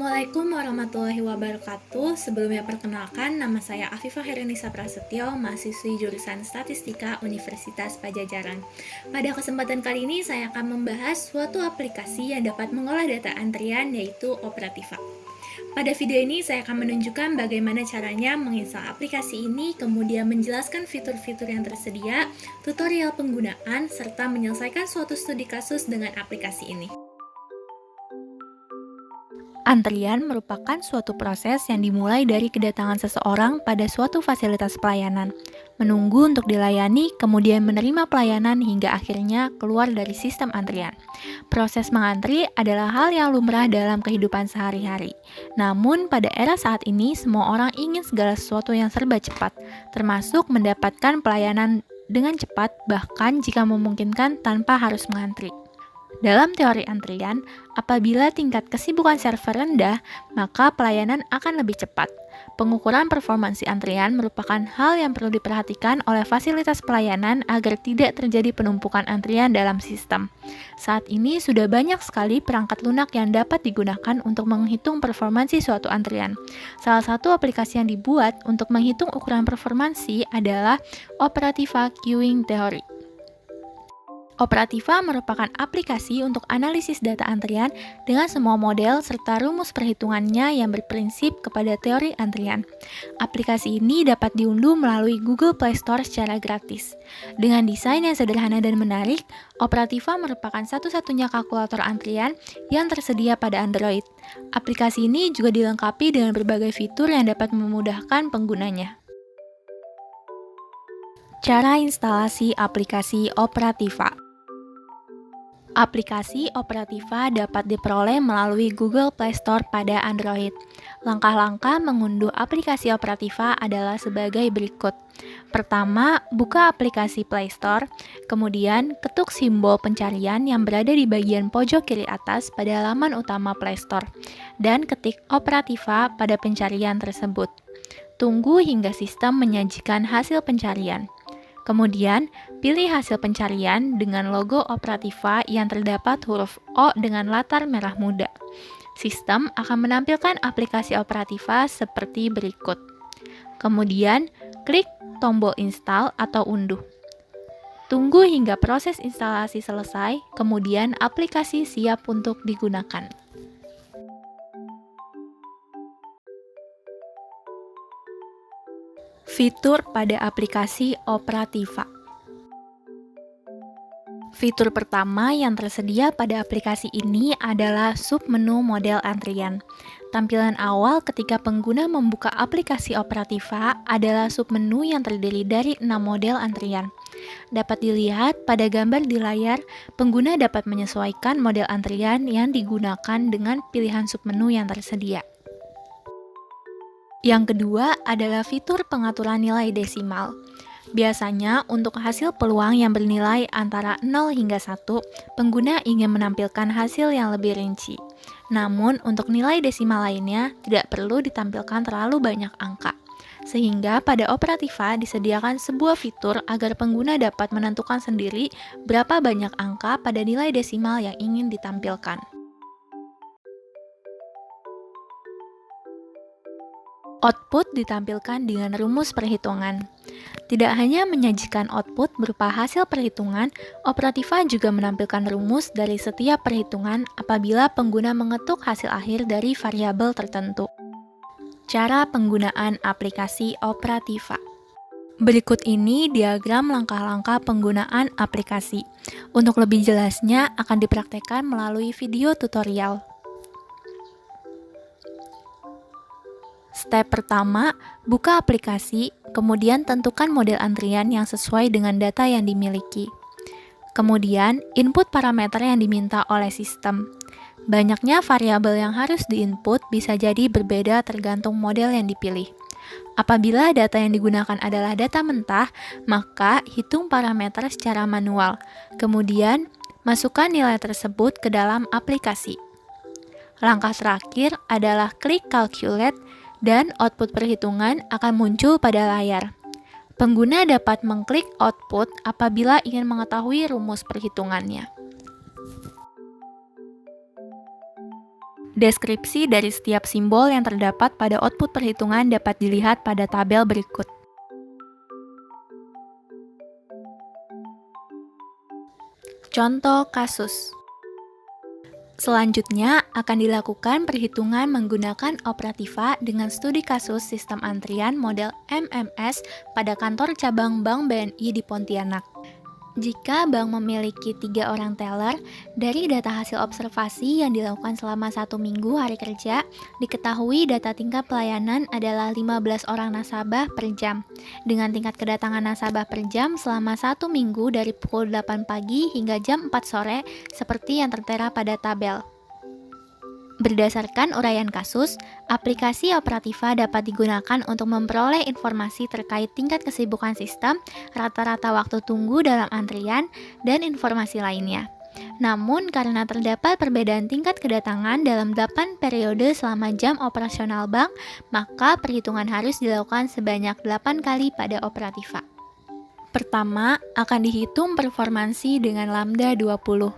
Assalamualaikum warahmatullahi wabarakatuh. Sebelumnya perkenalkan, nama saya Afifah Herenisa Prasetyo, mahasiswi jurusan Statistika Universitas Pajajaran. Pada kesempatan kali ini saya akan membahas suatu aplikasi yang dapat mengolah data antrian, yaitu Operativa. Pada video ini saya akan menunjukkan bagaimana caranya menginstal aplikasi ini, kemudian menjelaskan fitur-fitur yang tersedia, tutorial penggunaan, serta menyelesaikan suatu studi kasus dengan aplikasi ini. Antrian merupakan suatu proses yang dimulai dari kedatangan seseorang pada suatu fasilitas pelayanan, menunggu untuk dilayani, kemudian menerima pelayanan hingga akhirnya keluar dari sistem antrian. Proses mengantri adalah hal yang lumrah dalam kehidupan sehari-hari. Namun, pada era saat ini, semua orang ingin segala sesuatu yang serba cepat, termasuk mendapatkan pelayanan dengan cepat, bahkan jika memungkinkan tanpa harus mengantri. Dalam teori antrian, apabila tingkat kesibukan server rendah, maka pelayanan akan lebih cepat. Pengukuran performansi antrian merupakan hal yang perlu diperhatikan oleh fasilitas pelayanan agar tidak terjadi penumpukan antrian dalam sistem. Saat ini sudah banyak sekali perangkat lunak yang dapat digunakan untuk menghitung performansi suatu antrian. Salah satu aplikasi yang dibuat untuk menghitung ukuran performansi adalah Operativa Queuing Theory. Operativa merupakan aplikasi untuk analisis data antrian dengan semua model serta rumus perhitungannya yang berprinsip kepada teori antrian. Aplikasi ini dapat diunduh melalui Google Play Store secara gratis. Dengan desain yang sederhana dan menarik, Operativa merupakan satu-satunya kalkulator antrian yang tersedia pada Android. Aplikasi ini juga dilengkapi dengan berbagai fitur yang dapat memudahkan penggunanya. Cara instalasi aplikasi Operativa. Aplikasi Operativa dapat diperoleh melalui Google Play Store pada Android. Langkah-langkah mengunduh aplikasi Operativa adalah sebagai berikut. Pertama, buka aplikasi Play Store, kemudian ketuk simbol pencarian yang berada di bagian pojok kiri atas pada halaman utama Play Store, dan ketik Operativa pada pencarian tersebut. Tunggu hingga sistem menyajikan hasil pencarian. Kemudian, pilih hasil pencarian dengan logo Operativa yang terdapat huruf O dengan latar merah muda. Sistem akan menampilkan aplikasi Operativa seperti berikut. Kemudian, klik tombol install atau unduh. Tunggu hingga proses instalasi selesai, kemudian aplikasi siap untuk digunakan. Fitur pada aplikasi Operativa. Fitur pertama yang tersedia pada aplikasi ini adalah submenu model antrian. Tampilan awal ketika pengguna membuka aplikasi Operativa adalah submenu yang terdiri dari 6 model antrian. Dapat dilihat pada gambar di layar, pengguna dapat menyesuaikan model antrian yang digunakan dengan pilihan submenu yang tersedia. Yang kedua adalah fitur pengaturan nilai desimal. Biasanya, untuk hasil peluang yang bernilai antara 0 hingga 1, pengguna ingin menampilkan hasil yang lebih rinci. Namun, untuk nilai desimal lainnya, tidak perlu ditampilkan terlalu banyak angka. Sehingga pada Operativa disediakan sebuah fitur agar pengguna dapat menentukan sendiri berapa banyak angka pada nilai desimal yang ingin ditampilkan. Output ditampilkan dengan rumus perhitungan. Tidak hanya menyajikan output berupa hasil perhitungan, Operativa juga menampilkan rumus dari setiap perhitungan apabila pengguna mengetuk hasil akhir dari variabel tertentu. Cara penggunaan aplikasi Operativa. Berikut ini diagram langkah-langkah penggunaan aplikasi. Untuk lebih jelasnya akan dipraktekkan melalui video tutorial. Step pertama, buka aplikasi, kemudian tentukan model antrian yang sesuai dengan data yang dimiliki. Kemudian, input parameter yang diminta oleh sistem. Banyaknya variabel yang harus diinput bisa jadi berbeda tergantung model yang dipilih. Apabila data yang digunakan adalah data mentah, maka hitung parameter secara manual. Kemudian, masukkan nilai tersebut ke dalam aplikasi. Langkah terakhir adalah klik Calculate dan output perhitungan akan muncul pada layar. Pengguna dapat mengklik output apabila ingin mengetahui rumus perhitungannya. Deskripsi dari setiap simbol yang terdapat pada output perhitungan dapat dilihat pada tabel berikut. Contoh kasus. Selanjutnya akan dilakukan perhitungan menggunakan Operativa dengan studi kasus sistem antrian model MMS pada kantor cabang Bank BNI di Pontianak. Jika bank memiliki 3 orang teller, dari data hasil observasi yang dilakukan selama 1 minggu hari kerja, diketahui data tingkat pelayanan adalah 15 orang nasabah per jam, dengan tingkat kedatangan nasabah per jam selama 1 minggu dari pukul 8 pagi hingga jam 4 sore, seperti yang tertera pada tabel. Berdasarkan uraian kasus, aplikasi Operativa dapat digunakan untuk memperoleh informasi terkait tingkat kesibukan sistem, rata-rata waktu tunggu dalam antrian, dan informasi lainnya. Namun, karena terdapat perbedaan tingkat kedatangan dalam 8 periode selama jam operasional bank, maka perhitungan harus dilakukan sebanyak 8 kali pada Operativa. Pertama, akan dihitung performansi dengan lambda 20.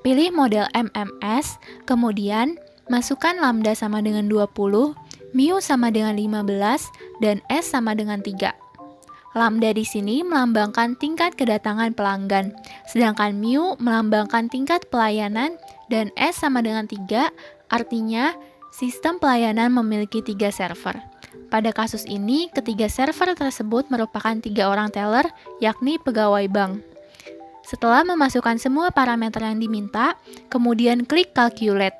Pilih model MMS, kemudian masukkan lambda sama dengan 20, mu sama dengan 15, dan S sama dengan 3. Lambda di sini melambangkan tingkat kedatangan pelanggan, sedangkan mu melambangkan tingkat pelayanan, dan S sama dengan 3, artinya sistem pelayanan memiliki 3 server. Pada kasus ini, ketiga server tersebut merupakan 3 orang teller, yakni pegawai bank. Setelah memasukkan semua parameter yang diminta, kemudian klik Calculate.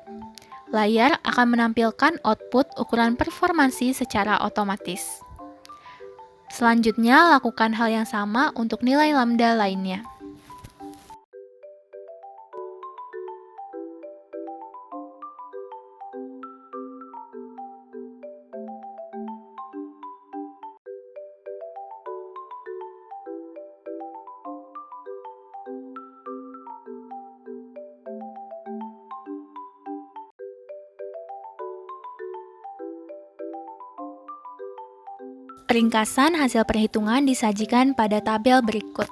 Layar akan menampilkan output ukuran performansi secara otomatis. Selanjutnya, lakukan hal yang sama untuk nilai lambda lainnya. Ringkasan hasil perhitungan disajikan pada tabel berikut.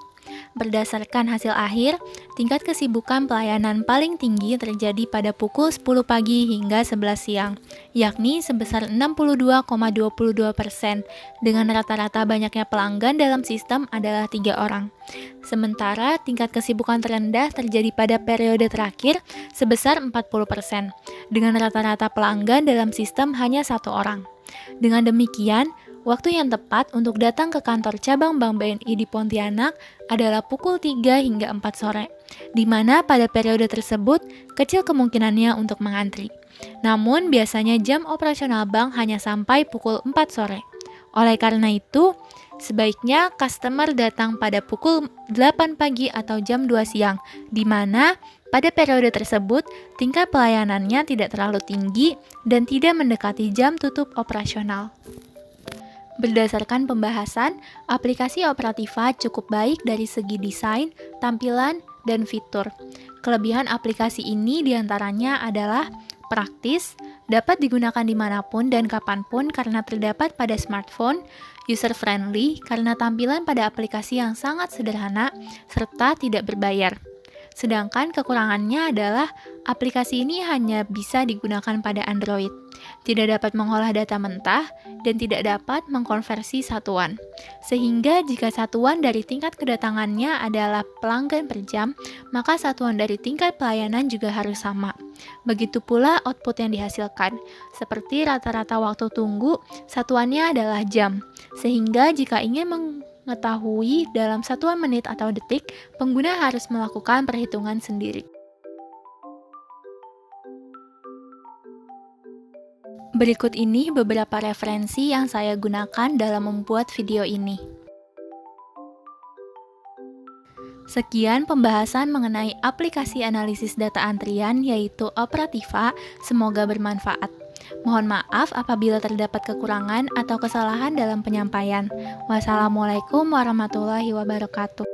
Berdasarkan hasil akhir, tingkat kesibukan pelayanan paling tinggi terjadi pada pukul 10 pagi hingga 11 siang, yakni sebesar 62,22%, dengan rata-rata banyaknya pelanggan dalam sistem adalah 3 orang. Sementara tingkat kesibukan terendah terjadi pada periode terakhir sebesar 40%, dengan rata-rata pelanggan dalam sistem hanya 1 orang. Dengan demikian, waktu yang tepat untuk datang ke kantor cabang Bank BNI di Pontianak adalah pukul 3 hingga 4 sore, di mana pada periode tersebut kecil kemungkinannya untuk mengantri. Namun, biasanya jam operasional bank hanya sampai pukul 4 sore. Oleh karena itu, sebaiknya customer datang pada pukul 8 pagi atau jam 2 siang, di mana pada periode tersebut tingkat pelayanannya tidak terlalu tinggi dan tidak mendekati jam tutup operasional. Berdasarkan pembahasan, aplikasi Operativa cukup baik dari segi desain, tampilan, dan fitur. Kelebihan aplikasi ini diantaranya adalah praktis, dapat digunakan dimanapun dan kapanpun karena terdapat pada smartphone, user-friendly karena tampilan pada aplikasi yang sangat sederhana, serta tidak berbayar. Sedangkan kekurangannya adalah aplikasi ini hanya bisa digunakan pada Android, tidak dapat mengolah data mentah, dan tidak dapat mengkonversi satuan. Sehingga jika satuan dari tingkat kedatangannya adalah pelanggan per jam, maka satuan dari tingkat pelayanan juga harus sama. Begitu pula output yang dihasilkan, seperti rata-rata waktu tunggu, satuannya adalah jam. Sehingga jika ingin mengetahui dalam satuan menit atau detik, pengguna harus melakukan perhitungan sendiri. Berikut ini beberapa referensi yang saya gunakan dalam membuat video ini. Sekian pembahasan mengenai aplikasi analisis data antrian yaitu Operativa, semoga bermanfaat. Mohon maaf apabila terdapat kekurangan atau kesalahan dalam penyampaian. Wassalamualaikum warahmatullahi wabarakatuh.